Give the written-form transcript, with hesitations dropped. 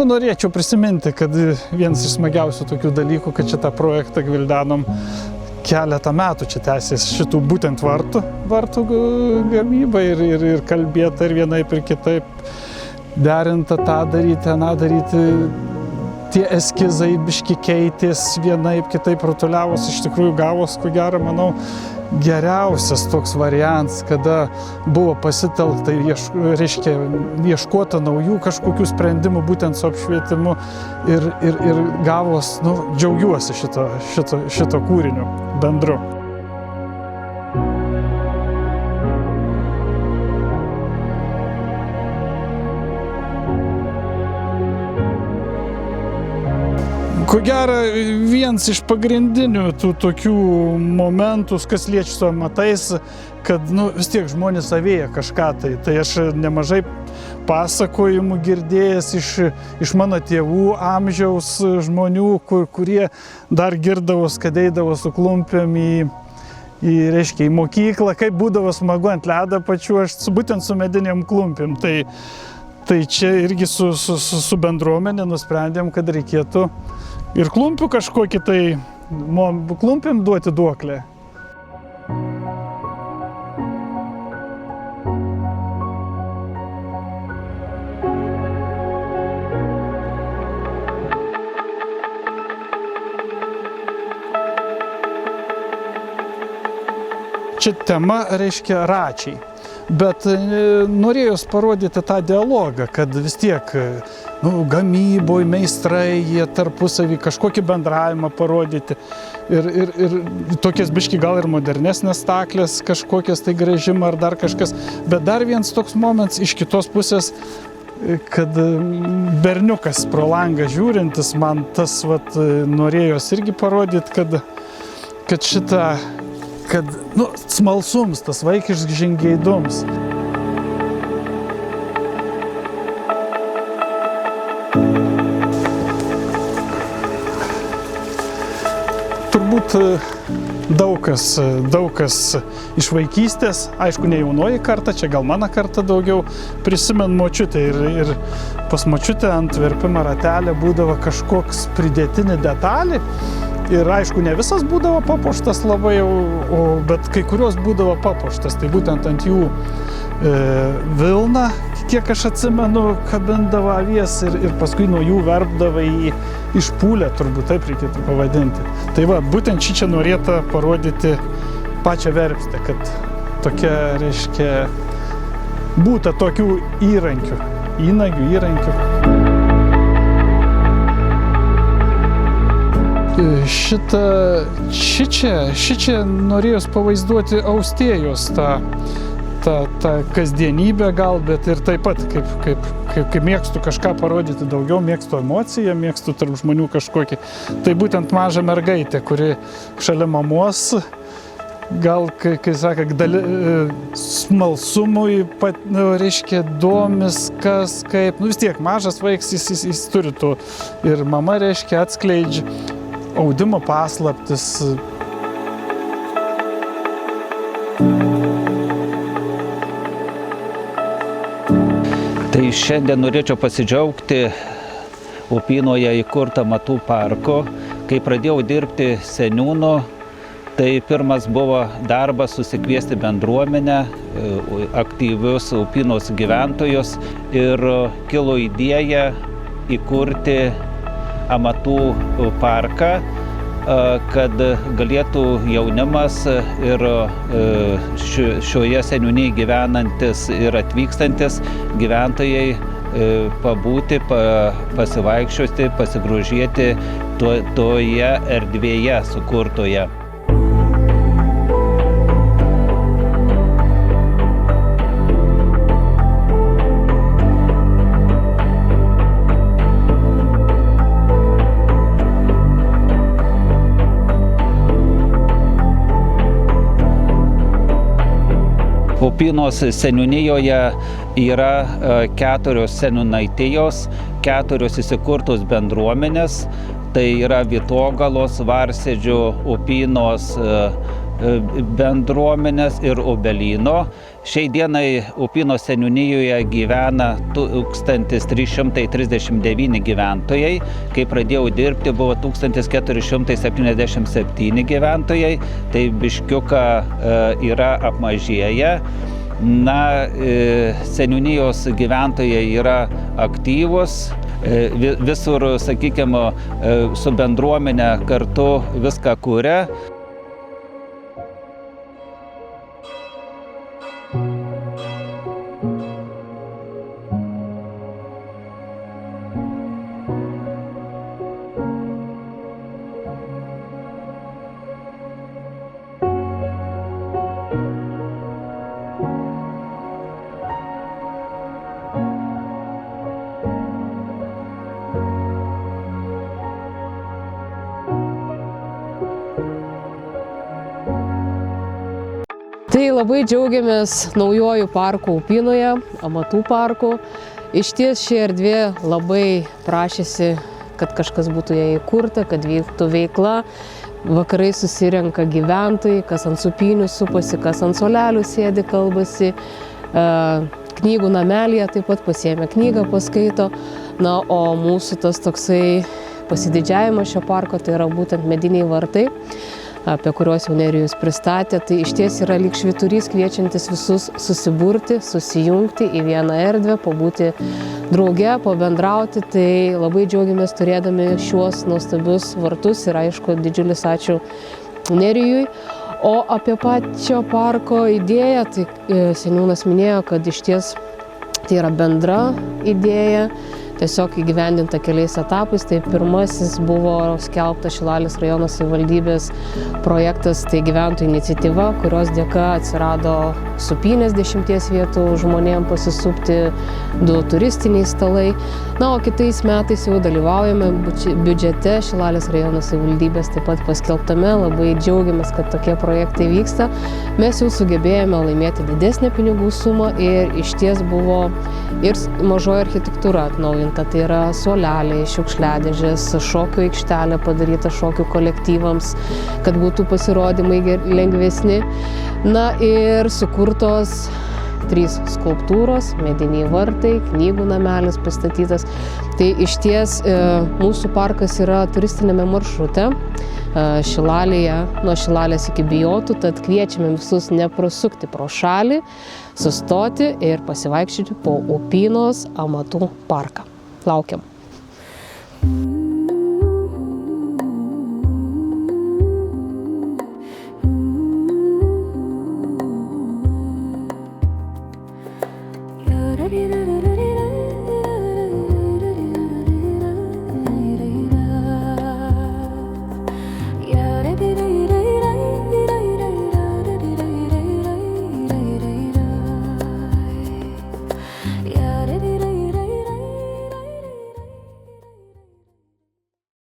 Norėčiau prisiminti, kad vienas iš smagiausių tokių dalykų, kad šitą projektą gvildenom keletą metų čia tęsės šitų būtent vartų gamybą ir kalbėta ir vienaip ir kitaip derinta tą daryti, aną daryti. Tie eskizai biški keitės, vienaip kitaip rutuliavos, iš tikrųjų gavos, ko gero, manau, geriausias toks variantas, kada buvo pasitelkta, reiškia, ieškota naujų kažkokių sprendimų būtent su apšvietimu ir gavos, džiaugiuosi šito kūrinio bendru. Ko gero, vienas iš pagrindinių tų tokių momentų, kas liečia su amatais, kad vis tiek žmonės savėja kažką tai. Tai aš nemažai pasakojimų girdėjęs iš mano tėvų amžiaus žmonių, kurie dar girdavos, kad eidavo su klumpėm reiškia, į mokyklą, kaip būdavo smagu ant ledą pačiuožt, būtent su medinėm klumpėm. Tai čia irgi su bendruomenė nusprendėm, kad reikėtų ir klumpių kažkokį tai, klumpėm duoti duoklę. Čia tema reiškia račiai. Bet norėjus parodyti tą dialogą, kad vis tiek gamyboj meistrai, jie tarpusavį kažkokį bendravimą parodyti ir tokias biški gal ir modernesnės staklės, kažkokias tai gręžimą ar dar kažkas. Bet dar vienas toks momentas iš kitos pusės, kad berniukas pro langą žiūrintis, man tas norėjos irgi parodyti, kad smalsums, tas vaikiškas žingeidums. Turbūt daug kas iš vaikystės, aišku, ne jaunoji karta, čia gal mano karta daugiau, prisimenu močiutę ir pas močiutę ant verpimo ratelio būdavo kažkoks pridėtinė detalė. Ir aišku, ne visas būdavo papuoštas labai, bet kai kurios būdavo papuoštas. Tai būtent ant jų vilna, kiek aš atsimenu, kabindavo avies ir paskui nuo jų verpdavo į išpūlę, turbūt taip reikėtų pavadinti. Tai būtent čia norėta parodyti pačią verpstę, kad tokia, reiškia, būta tokių įrankių. Šičia norėjus pavaizduoti austėjos tą kasdienybę gal, bet ir taip pat, kaip mėgstu kažką parodyti daugiau, mėgstu emociją, mėgstu tarp žmonių kažkokį. Tai būtent maža mergaitė, kuri šalia mamos, gal, kai sako, smalsumui, reiškia, domis, kas, kaip, vis tiek mažas vaikas, jis turi to. Ir mama, reiškia, atskleidžia audimo paslaptis. Tai šiandien norėčiau pasidžiaugti Upynoje įkurtą amatų parku. Kai pradėjau dirbti seniūnu, tai pirmas buvo darbas susikviesti bendruomenę, aktyvius Upynos gyventojus ir kilo idėja įkurti amatų parką, kad galėtų jaunimas ir šioje seniūnijoje gyvenantis ir atvykstantis gyventojai pabūti, pasivaikščioti, pasigrožėti toje erdvėje sukurtoje. Upynos seniūnijoje yra 4 seniūnaitijos, 4 įsikurtos bendruomenės. Tai yra Vietogalos, Varsėdžio, Upynos bendruomenės ir Obelyno. Šiai dienai Upyno seniūnijoje gyvena 1339 gyventojai. Kai pradėjau dirbti, buvo 1477 gyventojai, tai biškiuką yra apmažėję. Seniūnijos gyventojai yra aktyvūs, visur, sakykime, su bendruomenė kartu viską kuria. Tai labai džiaugiamės naujojų parkų Upynoje, Amatų parkų. Išties ši erdvė labai prašėsi, kad kažkas būtų ją įkurta, kad vyktų veikla. Vakarai susirenka gyventojai, kas ant supynių supasi, kas ant suolelių sėdi, kalbasi. Knygų namelyje taip pat pasiėmė knygą, paskaito. Na, o mūsų tas toksai pasididžiavimas šio parko tai yra būtent mediniai vartai, apie kuriuos jau Nerijus pristatė. Tai išties yra lyg švyturys kviečiantis visus susiburti, susijungti į vieną erdvę, pabūti drauge, pabendrauti. Tai labai džiaugiamės turėdami šiuos nuostabius vartus ir aišku, didžiulis ačiū Nerijui. O apie pačio parko idėją, tai seniūnas minėjo, kad išties tai yra bendra idėja, tiesiog įgyvendinta keliais etapais. Tai pirmasis buvo skelbtas Šilalės rajono savivaldybės projektas, tai gyventojų iniciatyva, kurios dėka atsirado supynės 10 vietų žmonėms pasisupti, 2 turistiniai stalai. Na, o kitais metais jau dalyvaujame biudžete Šilalės rajono savivaldybės taip pat paskelbtame. Labai džiaugiamės, kad tokie projektai vyksta. Mes jau sugebėjome laimėti didesnę pinigų sumą ir išties buvo ir mažoji architektūra atnaujinta. Tai yra suoleliai, šiukšliadėžės, šokių aikštelė padaryta šokių kolektyvams, kad būtų pasirodymai lengvesni. Na ir sukurtos 3 skulptūros, mediniai vartai, knygų namelis pastatytas. Tai išties mūsų parkas yra turistinėme maršrute Šilalėje, nuo Šilalės iki Bijotų, tad kviečiame visus neprasukti pro šalį, sustoti ir pasivaikščioti po Upynos Amatų parką. Laukiam. Da da da da da da.